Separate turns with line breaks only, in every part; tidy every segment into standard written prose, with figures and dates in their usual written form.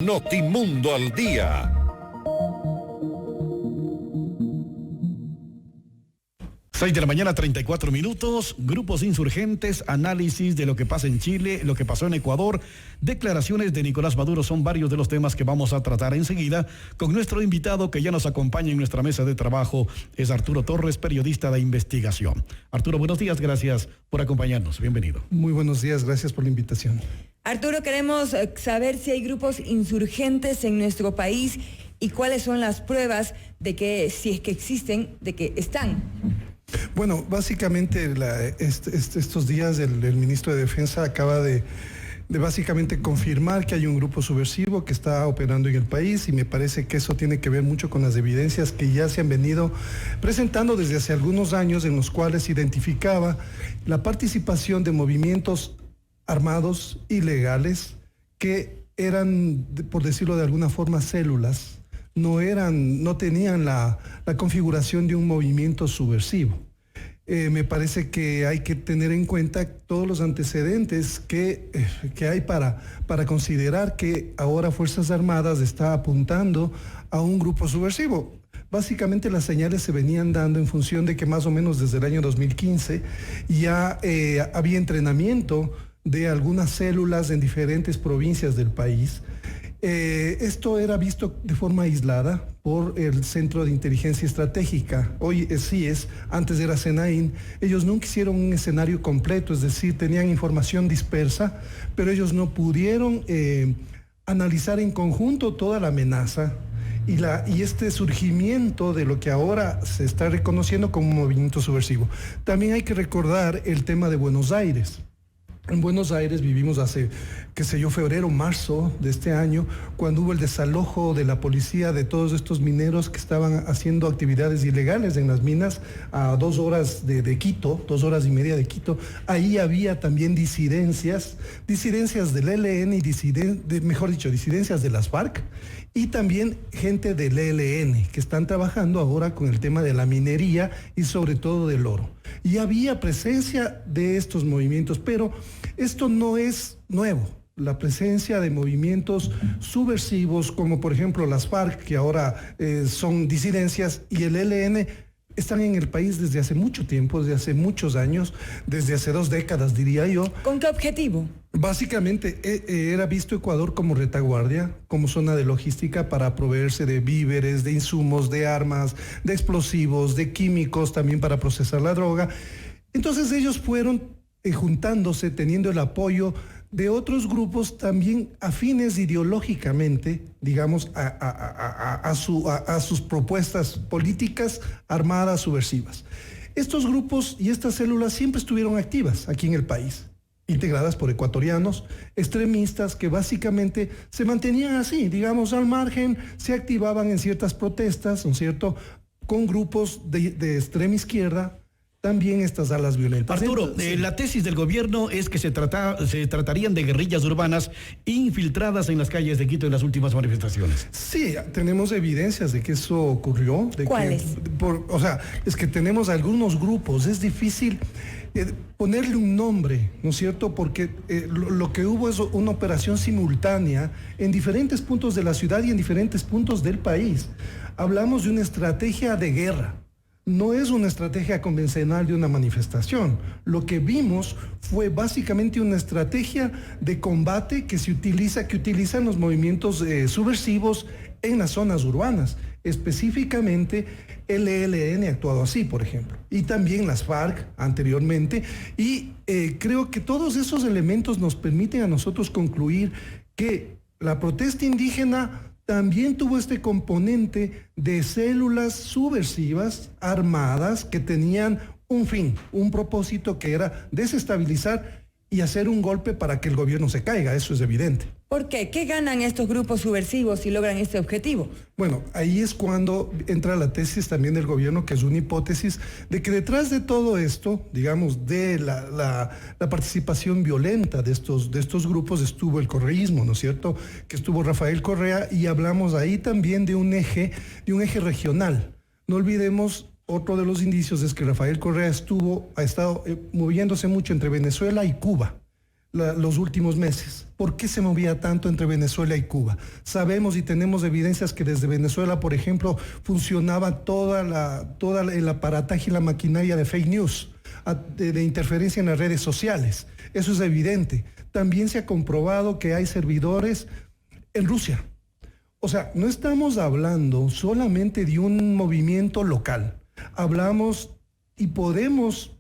Notimundo al día.
6 de la mañana, 34 minutos. Grupos insurgentes, análisis de lo que pasa en Chile, lo que pasó en Ecuador, declaraciones de Nicolás Maduro son varios de los temas que vamos a tratar enseguida con nuestro invitado que ya nos acompaña en nuestra mesa de trabajo. Es Arturo Torres, periodista de investigación. Arturo, buenos días, gracias por acompañarnos. Bienvenido.
Muy buenos días, gracias por la invitación.
Arturo, queremos saber si hay grupos insurgentes en nuestro país y cuáles son las pruebas de que, si es que existen, de que están.
Bueno, básicamente estos días el ministro de Defensa acaba de básicamente confirmar que hay un grupo subversivo que está operando en el país, y me parece que eso tiene que ver mucho con las evidencias que ya se han venido presentando desde hace algunos años, en los cuales se identificaba la participación de movimientos armados ilegales que eran, por decirlo de alguna forma, células. No tenían la configuración de un movimiento subversivo. Me parece que hay que tener en cuenta todos los antecedentes que hay para considerar que ahora Fuerzas Armadas está apuntando a un grupo subversivo. Básicamente las señales se venían dando en función de que más o menos desde el año 2015 ya había entrenamiento de algunas células en diferentes provincias del país. Esto era visto de forma aislada por el Centro de Inteligencia Estratégica, hoy es CIES, antes era CENAIN. Ellos nunca hicieron un escenario completo, es decir, tenían información dispersa, pero ellos no pudieron analizar en conjunto toda la amenaza y este surgimiento de lo que ahora se está reconociendo como un movimiento subversivo. También hay que recordar el tema de Buenos Aires. En Buenos Aires vivimos hace, febrero, marzo de este año, cuando hubo el desalojo de la policía de todos estos mineros que estaban haciendo actividades ilegales en las minas a 2 horas de Quito, 2 horas y media de Quito. Ahí había también disidencias del ELN y disidencias de las FARC, y también gente del ELN que están trabajando ahora con el tema de la minería y sobre todo del oro. Y había presencia de estos movimientos, pero esto no es nuevo. La presencia de movimientos subversivos, como por ejemplo las FARC, que ahora son disidencias, y el ELN, están en el país desde hace mucho tiempo, desde hace muchos años, desde hace 2 décadas, diría yo.
¿Con qué objetivo?
Básicamente era visto Ecuador como retaguardia, como zona de logística para proveerse de víveres, de insumos, de armas, de explosivos, de químicos, también para procesar la droga. Entonces ellos fueron juntándose, teniendo el apoyo de otros grupos también afines ideológicamente, digamos, a sus propuestas políticas armadas subversivas. Estos grupos y estas células siempre estuvieron activas aquí en el país, integradas por ecuatorianos, extremistas que básicamente se mantenían así, digamos, al margen, se activaban en ciertas protestas, ¿no es cierto?, con grupos de extrema izquierda. También estas alas violentas.
Arturo, la tesis del gobierno es que se tratarían de guerrillas urbanas infiltradas en las calles de Quito en las últimas manifestaciones.
Sí, tenemos evidencias de que eso ocurrió.
¿Cuáles?
Es que tenemos algunos grupos, es difícil ponerle un nombre, ¿no es cierto? Porque lo que hubo es una operación simultánea en diferentes puntos de la ciudad y en diferentes puntos del país. Hablamos de una estrategia de guerra. No es una estrategia convencional de una manifestación. Lo que vimos fue básicamente una estrategia de combate que utilizan los movimientos subversivos en las zonas urbanas. Específicamente el ELN ha actuado así, por ejemplo, y también las FARC anteriormente, y creo que todos esos elementos nos permiten a nosotros concluir que la protesta indígena también tuvo este componente de células subversivas armadas que tenían un fin, un propósito, que era desestabilizar y hacer un golpe para que el gobierno se caiga. Eso es evidente.
¿Por qué? ¿Qué ganan estos grupos subversivos si logran este objetivo?
Bueno, ahí es cuando entra la tesis también del gobierno, que es una hipótesis de que detrás de todo esto, digamos, de la participación violenta de estos grupos, estuvo el correísmo, ¿no es cierto?, que estuvo Rafael Correa, y hablamos ahí también de un eje regional. No olvidemos, otro de los indicios es que Rafael Correa ha estado moviéndose mucho entre Venezuela y Cuba. los últimos meses. ¿Por qué se movía tanto entre Venezuela y Cuba? Sabemos y tenemos evidencias que desde Venezuela, por ejemplo, funcionaba toda el aparataje y la maquinaria de fake news, de interferencia en las redes sociales. Eso es evidente. También se ha comprobado que hay servidores en Rusia. O sea, no estamos hablando solamente de un movimiento local. Hablamos y podemos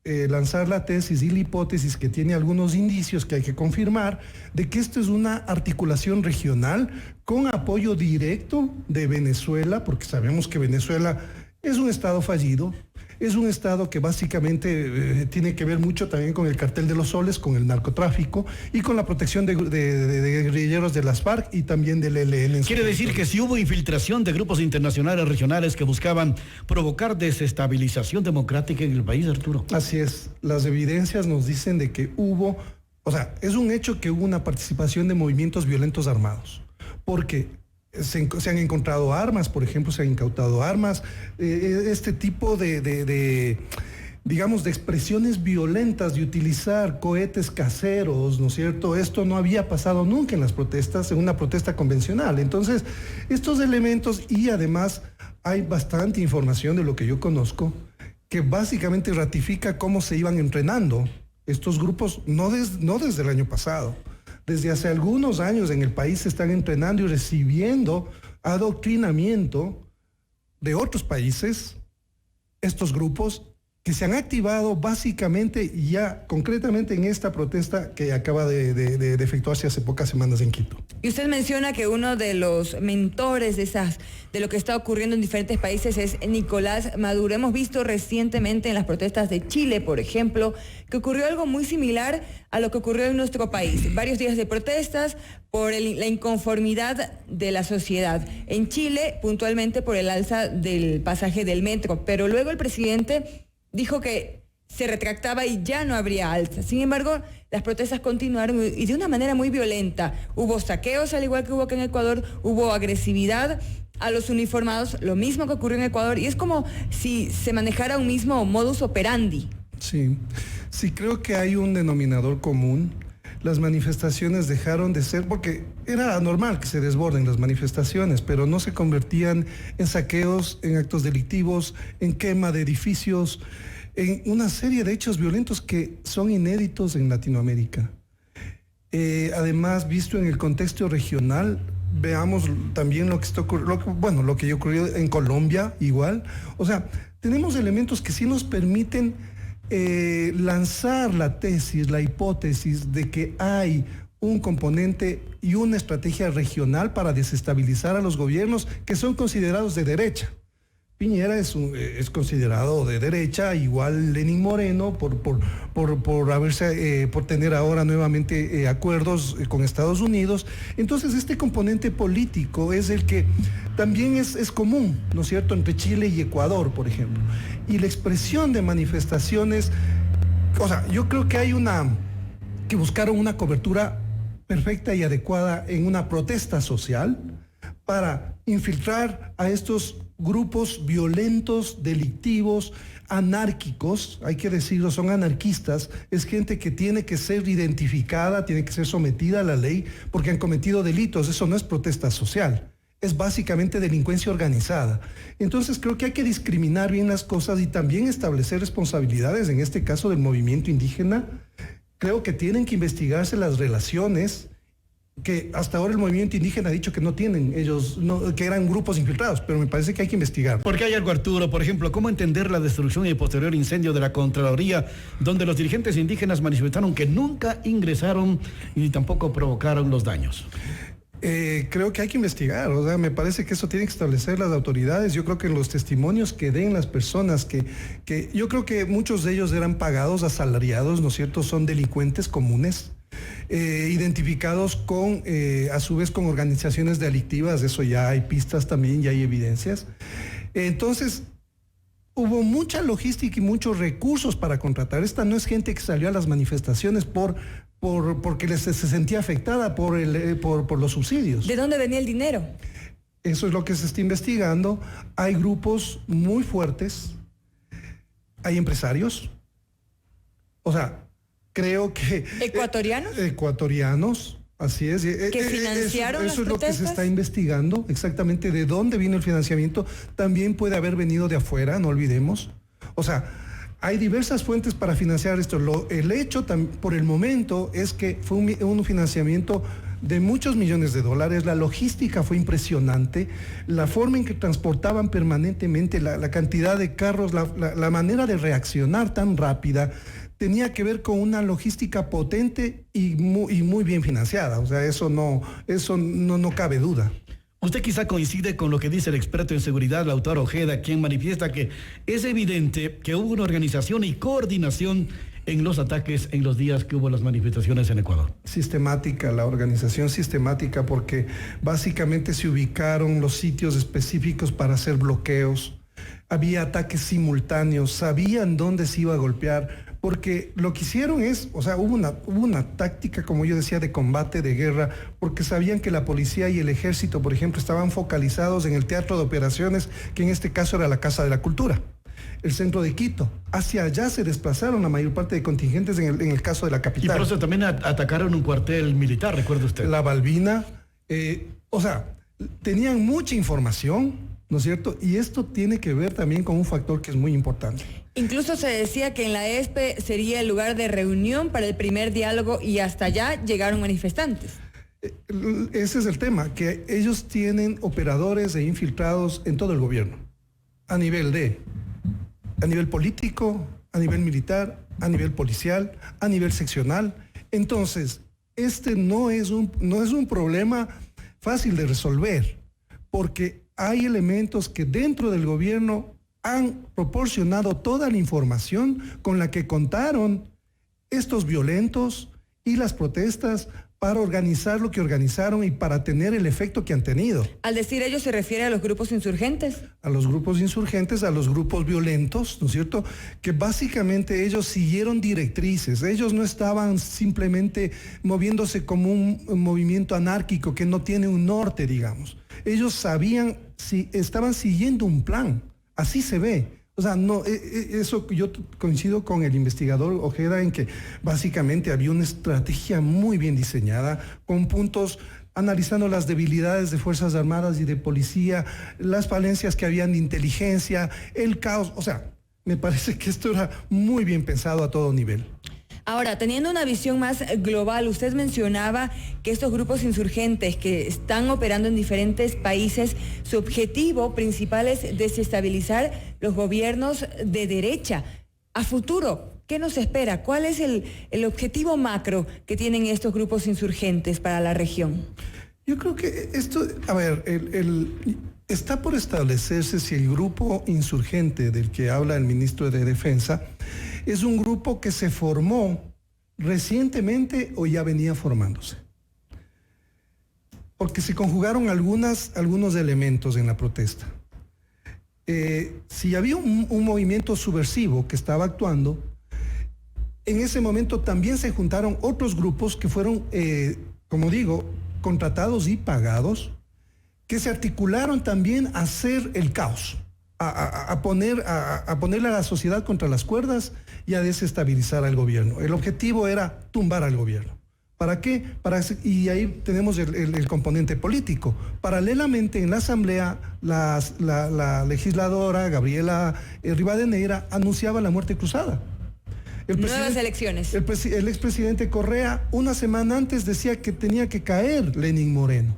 lanzar la tesis y la hipótesis que tiene algunos indicios que hay que confirmar de que esto es una articulación regional con apoyo directo de Venezuela, porque sabemos que Venezuela es un estado fallido, es un estado que básicamente tiene que ver mucho también con el cartel de los soles, con el narcotráfico y con la protección de guerrilleros de las FARC y también del ELN.
Quiere decir que si hubo infiltración de grupos internacionales regionales que buscaban provocar desestabilización democrática en el país, Arturo.
Así es, las evidencias nos dicen de que hubo, o sea, es un hecho que hubo una participación de movimientos violentos armados, porque se han encontrado armas, por ejemplo, se han incautado armas, este tipo digamos, de expresiones violentas, de utilizar cohetes caseros, ¿no es cierto? Esto no había pasado nunca en las protestas, en una protesta convencional. Entonces, estos elementos, y además hay bastante información de lo que yo conozco, que básicamente ratifica cómo se iban entrenando estos grupos, no desde el año pasado. Desde hace algunos años en el país se están entrenando y recibiendo adoctrinamiento de otros países, estos grupos que se han activado básicamente ya concretamente en esta protesta que acaba de efectuarse hace pocas semanas en Quito.
Y usted menciona que uno de los mentores de lo que está ocurriendo en diferentes países es Nicolás Maduro. Hemos visto recientemente en las protestas de Chile, por ejemplo, que ocurrió algo muy similar a lo que ocurrió en nuestro país. Varios días de protestas por la inconformidad de la sociedad. En Chile, puntualmente por el alza del pasaje del metro, pero luego el presidente dijo que se retractaba y ya no habría alza. Sin embargo, las protestas continuaron y de una manera muy violenta. Hubo saqueos, al igual que hubo aquí en Ecuador, hubo agresividad a los uniformados, lo mismo que ocurrió en Ecuador, y es como si se manejara un mismo modus operandi.
Sí, creo que hay un denominador común. Las manifestaciones dejaron de ser, porque era normal que se desborden las manifestaciones, pero no se convertían en saqueos, en actos delictivos, en quema de edificios, en una serie de hechos violentos que son inéditos en Latinoamérica. Además, visto en el contexto regional, veamos también lo que ya ocurrió en Colombia, igual. O sea, tenemos elementos que sí nos permiten lanzar la tesis, la hipótesis de que hay un componente y una estrategia regional para desestabilizar a los gobiernos que son considerados de derecha. Piñera es considerado de derecha, igual Lenín Moreno, por tener ahora nuevamente acuerdos con Estados Unidos. Entonces, este componente político es el que también es común, ¿no es cierto?, entre Chile y Ecuador, por ejemplo. Y la expresión de manifestaciones, o sea, yo creo que que buscaron una cobertura perfecta y adecuada en una protesta social para infiltrar a estos grupos violentos, delictivos, anárquicos, hay que decirlo, son anarquistas, es gente que tiene que ser identificada, tiene que ser sometida a la ley porque han cometido delitos. Eso no es protesta social, es básicamente delincuencia organizada. Entonces creo que hay que discriminar bien las cosas y también establecer responsabilidades, en este caso del movimiento indígena. Creo que tienen que investigarse las relaciones que hasta ahora el movimiento indígena ha dicho que no tienen, que eran grupos infiltrados, pero me parece que hay que investigar.
Porque hay algo, Arturo, por ejemplo, ¿cómo entender la destrucción y el posterior incendio de la Contraloría, donde los dirigentes indígenas manifestaron que nunca ingresaron y tampoco provocaron los daños?
Creo que hay que investigar, o sea, me parece que eso tiene que establecer las autoridades. Yo creo que en los testimonios que den las personas que yo creo que muchos de ellos eran pagados, asalariados, ¿no es cierto?, son delincuentes comunes, identificados a su vez con organizaciones delictivas. Eso ya hay pistas también, ya hay evidencias. Entonces, hubo mucha logística y muchos recursos para contratar. Esta no es gente que salió a las manifestaciones porque se sentía afectada por los subsidios.
¿De dónde venía el dinero?
Eso es lo que se está investigando. Hay grupos muy fuertes, hay empresarios, o sea, Creo que...
¿Ecuatorianos?
Ecuatorianos, así es.
¿Que financiaron
eso es
las
lo que se
protestas?
está investigando, exactamente de dónde viene el financiamiento. También puede haber venido de afuera, no olvidemos. O sea, hay diversas fuentes para financiar esto. El hecho, por el momento, es que fue un financiamiento de muchos millones de dólares. La logística fue impresionante, la forma en que transportaban permanentemente, la cantidad de carros, la manera de reaccionar tan rápida, tenía que ver con una logística potente y muy bien financiada. O sea, eso no cabe duda.
Usted quizá coincide con lo que dice el experto en seguridad, Lautaro Ojeda, quien manifiesta que es evidente que hubo una organización y coordinación en los ataques en los días que hubo las manifestaciones en Ecuador.
Sistemática, la organización sistemática, porque básicamente se ubicaron los sitios específicos para hacer bloqueos, había ataques simultáneos, sabían dónde se iba a golpear, porque lo que hicieron es, o sea, hubo una táctica, como yo decía, de combate, de guerra, porque sabían que la policía y el ejército, por ejemplo, estaban focalizados en el teatro de operaciones, que en este caso era la Casa de la Cultura, el centro de Quito. Hacia allá se desplazaron la mayor parte de contingentes en el caso de la capital.
Y por eso también atacaron un cuartel militar, recuerda usted.
La Balbina, o sea, tenían mucha información, ¿no es cierto? Y esto tiene que ver también con un factor que es muy importante.
Incluso se decía que en la ESPE sería el lugar de reunión para el primer diálogo y hasta allá llegaron manifestantes.
Ese es el tema, que ellos tienen operadores e infiltrados en todo el gobierno, a nivel político, a nivel militar, a nivel policial, a nivel seccional. Entonces, este no es un problema fácil de resolver, porque hay elementos que dentro del gobierno han proporcionado toda la información con la que contaron estos violentos y las protestas para organizar lo que organizaron y para tener el efecto que han tenido.
Al decir ello se refiere a los grupos insurgentes.
A los grupos insurgentes, a los grupos violentos, ¿no es cierto? Que básicamente ellos siguieron directrices, ellos no estaban simplemente moviéndose como un movimiento anárquico que no tiene un norte, digamos. Ellos sabían, si estaban siguiendo un plan, así se ve. O sea, no, eso yo coincido con el investigador Ojeda en que básicamente había una estrategia muy bien diseñada, con puntos analizando las debilidades de Fuerzas Armadas y de policía, las falencias que habían de inteligencia, el caos. O sea, me parece que esto era muy bien pensado a todo nivel.
Ahora, teniendo una visión más global, usted mencionaba que estos grupos insurgentes que están operando en diferentes países, su objetivo principal es desestabilizar los gobiernos de derecha. A futuro, ¿qué nos espera? ¿Cuál es el objetivo macro que tienen estos grupos insurgentes para la región?
Yo creo que esto, a ver, está por establecerse si el grupo insurgente del que habla el ministro de Defensa es un grupo que se formó recientemente o ya venía formándose. Porque se conjugaron algunos elementos en la protesta. Si había un movimiento subversivo que estaba actuando, en ese momento también se juntaron otros grupos que fueron, como digo, contratados y pagados, que se articularon también a hacer el caos, a ponerle a la sociedad contra las cuerdas y a desestabilizar al gobierno. El objetivo era tumbar al gobierno. ¿Para qué? Y ahí tenemos el componente político. Paralelamente, en la Asamblea, la legisladora Gabriela Rivadeneira anunciaba la muerte cruzada.
Nuevas elecciones.
El expresidente Correa, una semana antes, decía que tenía que caer Lenín Moreno.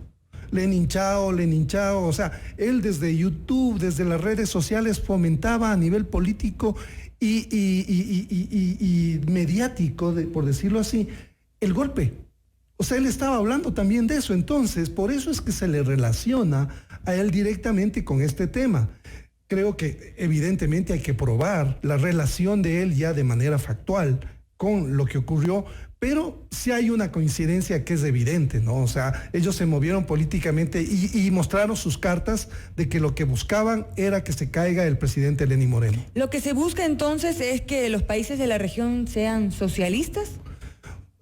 Lenin chao, o sea, él desde YouTube, desde las redes sociales fomentaba a nivel político y mediático, por decirlo así, el golpe. O sea, él estaba hablando también de eso. Entonces, por eso es que se le relaciona a él directamente con este tema. Creo que evidentemente hay que probar la relación de él ya de manera factual con lo que ocurrió, pero sí hay una coincidencia que es evidente, ¿no? O sea, ellos se movieron políticamente y mostraron sus cartas de que lo que buscaban era que se caiga el presidente Lenín Moreno.
¿Lo que se busca entonces es que los países de la región sean socialistas?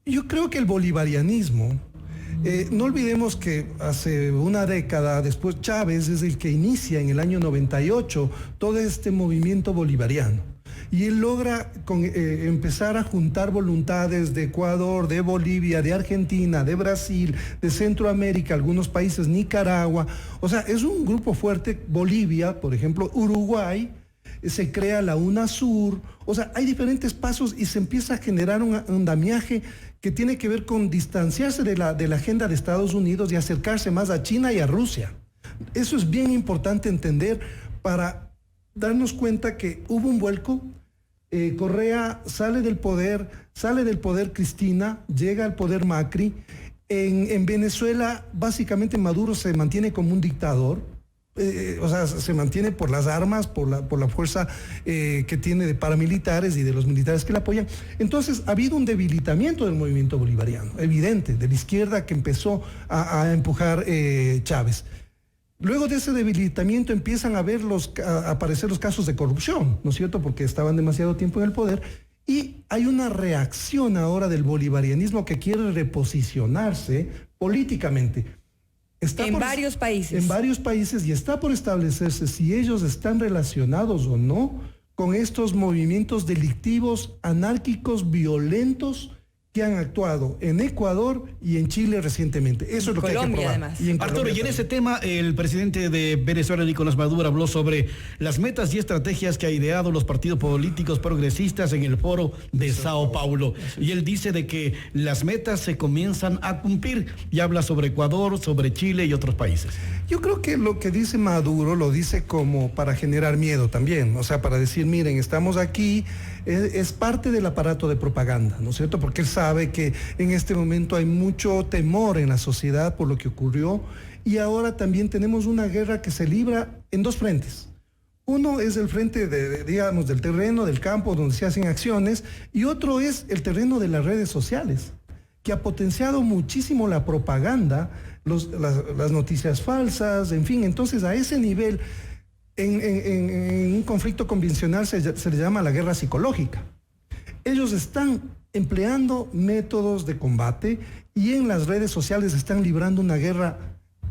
Yo creo que el bolivarianismo, no olvidemos que hace una década después Chávez es el que inicia en el año 98 todo este movimiento bolivariano. y él logra empezar a juntar voluntades de Ecuador, de Bolivia, de Argentina, de Brasil, de Centroamérica, algunos países, Nicaragua. O sea, es un grupo fuerte. Bolivia, por ejemplo, Uruguay, se crea la UNASUR. O sea, hay diferentes pasos y se empieza a generar un andamiaje que tiene que ver con distanciarse de la agenda de Estados Unidos y acercarse más a China y a Rusia. Eso es bien importante entender para darnos cuenta que hubo un vuelco. Correa sale del poder Cristina, llega al poder Macri. En Venezuela, básicamente Maduro se mantiene como un dictador. O sea, se mantiene por las armas, por la fuerza que tiene de paramilitares y de los militares que le apoyan. Entonces, ha habido un debilitamiento del movimiento bolivariano, evidente, de la izquierda que empezó a empujar Chávez. Luego de ese debilitamiento empiezan a aparecer los casos de corrupción, ¿no es cierto? Porque estaban demasiado tiempo en el poder. Y hay una reacción ahora del bolivarianismo que quiere reposicionarse políticamente.
Varios países.
En varios países, y está por establecerse si ellos están relacionados o no con estos movimientos delictivos, anárquicos, violentos que han actuado en Ecuador y en Chile recientemente. Eso es lo que hay que probar.
Además.
Arturo, y en ese tema, el presidente de Venezuela, Nicolás Maduro, habló sobre las metas y estrategias que ha ideado los partidos políticos progresistas en el foro de Sao Paulo. Y él dice de que las metas se comienzan a cumplir y habla sobre Ecuador, sobre Chile y otros países.
Yo creo que lo que dice Maduro lo dice como para generar miedo también, o sea, para decir, miren, estamos aquí. Es parte del aparato de propaganda, ¿no es cierto? Porque él sabe que en este momento hay mucho temor en la sociedad por lo que ocurrió, y ahora también tenemos una guerra que se libra en dos frentes. Uno es el frente digamos, del terreno, del campo, donde se hacen acciones, y otro es el terreno de las redes sociales, que ha potenciado muchísimo la propaganda, las noticias falsas, en fin. Entonces, a ese nivel, en un conflicto convencional se le llama la guerra psicológica. Ellos están empleando métodos de combate y en las redes sociales están librando una guerra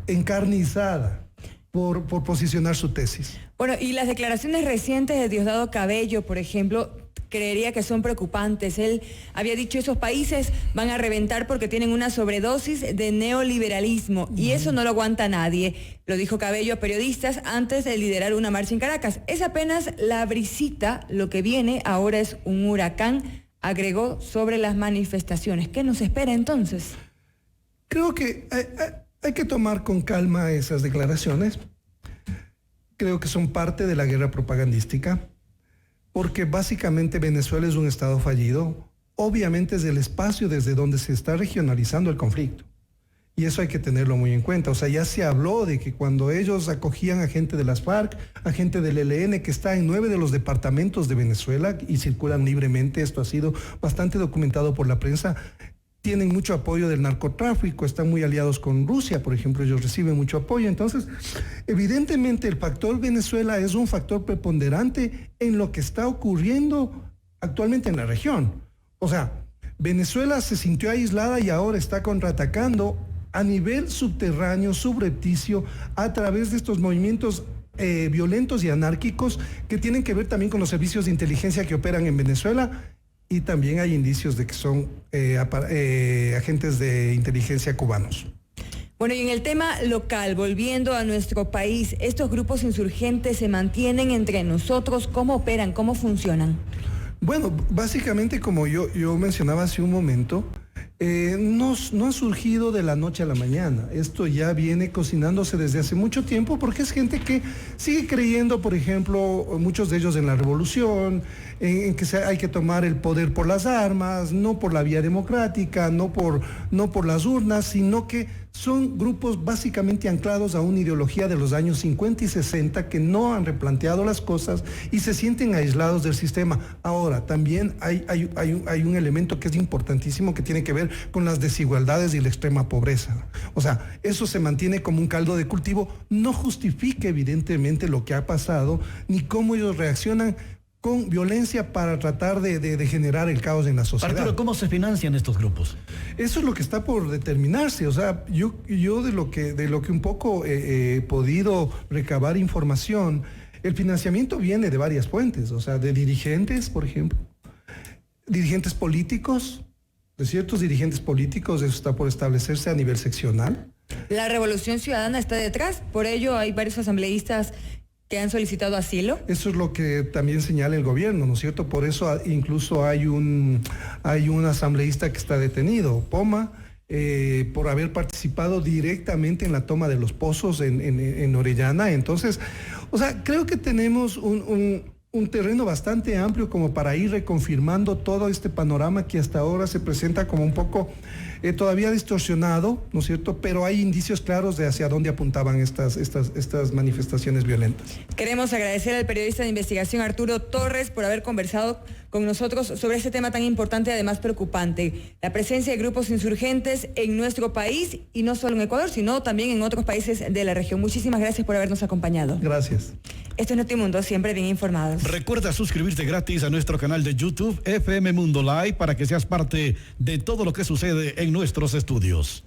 encarnizada por posicionar su tesis.
Bueno, y las declaraciones recientes de Diosdado Cabello, por ejemplo, creería que son preocupantes. Él había dicho esos países van a reventar porque tienen una sobredosis de neoliberalismo y eso no lo aguanta nadie. Lo dijo Cabello a periodistas antes de liderar una marcha en Caracas. Es apenas la brisita, lo que viene ahora es un huracán, agregó sobre las manifestaciones. ¿Qué nos espera entonces?
Creo que hay que tomar con calma esas declaraciones. Creo que son parte de la guerra propagandística. Porque básicamente Venezuela es un estado fallido. Obviamente es el espacio desde donde se está regionalizando el conflicto. Y eso hay que tenerlo muy en cuenta. O sea, ya se habló de que cuando ellos acogían a gente de las FARC, a gente del ELN, que está en 9 de los departamentos de Venezuela y circulan libremente, esto ha sido bastante documentado por la prensa, tienen mucho apoyo del narcotráfico, están muy aliados con Rusia, por ejemplo, ellos reciben mucho apoyo. Entonces, evidentemente el factor Venezuela es un factor preponderante en lo que está ocurriendo actualmente en la región. O sea, Venezuela se sintió aislada y ahora está contraatacando a nivel subterráneo, subrepticio, a través de estos movimientos violentos y anárquicos que tienen que ver también con los servicios de inteligencia que operan en Venezuela. Y también hay indicios de que son agentes de inteligencia cubanos.
Bueno, y en el tema local, volviendo a nuestro país, ¿estos grupos insurgentes se mantienen entre nosotros? ¿Cómo operan? ¿Cómo funcionan?
Bueno, básicamente, como yo mencionaba hace un momento, no ha surgido de la noche a la mañana. Esto ya viene cocinándose desde hace mucho tiempo porque es gente que sigue creyendo, por ejemplo, muchos de ellos en la revolución, en que hay que tomar el poder por las armas, no por la vía democrática, no por las urnas, sino que son grupos básicamente anclados a una ideología de los años 50 y 60 que no han replanteado las cosas y se sienten aislados del sistema. Ahora, también hay un elemento que es importantísimo que tiene que ver con las desigualdades y la extrema pobreza. O sea, eso se mantiene como un caldo de cultivo, no justifica evidentemente lo que ha pasado, ni cómo ellos reaccionan con violencia para tratar de generar el caos en la sociedad.
Arturo, ¿cómo se financian estos grupos?
Eso es lo que está por determinarse. O sea, yo de lo que un poco he podido recabar información, El financiamiento viene de varias fuentes, o sea, de dirigentes, por ejemplo, dirigentes políticos, de ciertos dirigentes políticos, eso está por establecerse a nivel seccional.
La Revolución Ciudadana está detrás, por ello hay varios asambleístas que han solicitado asilo.
Eso es lo que también señala el gobierno, ¿no es cierto? Por eso incluso hay un asambleísta que está detenido, Poma, por haber participado directamente en la toma de los pozos en Orellana. Entonces, o sea, creo que tenemos un terreno bastante amplio como para ir reconfirmando todo este panorama que hasta ahora se presenta como un poco todavía distorsionado, ¿no es cierto? Pero hay indicios claros de hacia dónde apuntaban estas manifestaciones violentas.
Queremos agradecer al periodista de investigación Arturo Torres por haber conversado con nosotros sobre este tema tan importante y además preocupante, la presencia de grupos insurgentes en nuestro país y no solo en Ecuador, sino también en otros países de la región. Muchísimas gracias por habernos acompañado.
Gracias.
Esto es Notimundo, siempre bien informados.
Recuerda suscribirte gratis a nuestro canal de YouTube FM Mundo Live para que seas parte de todo lo que sucede en nuestros estudios.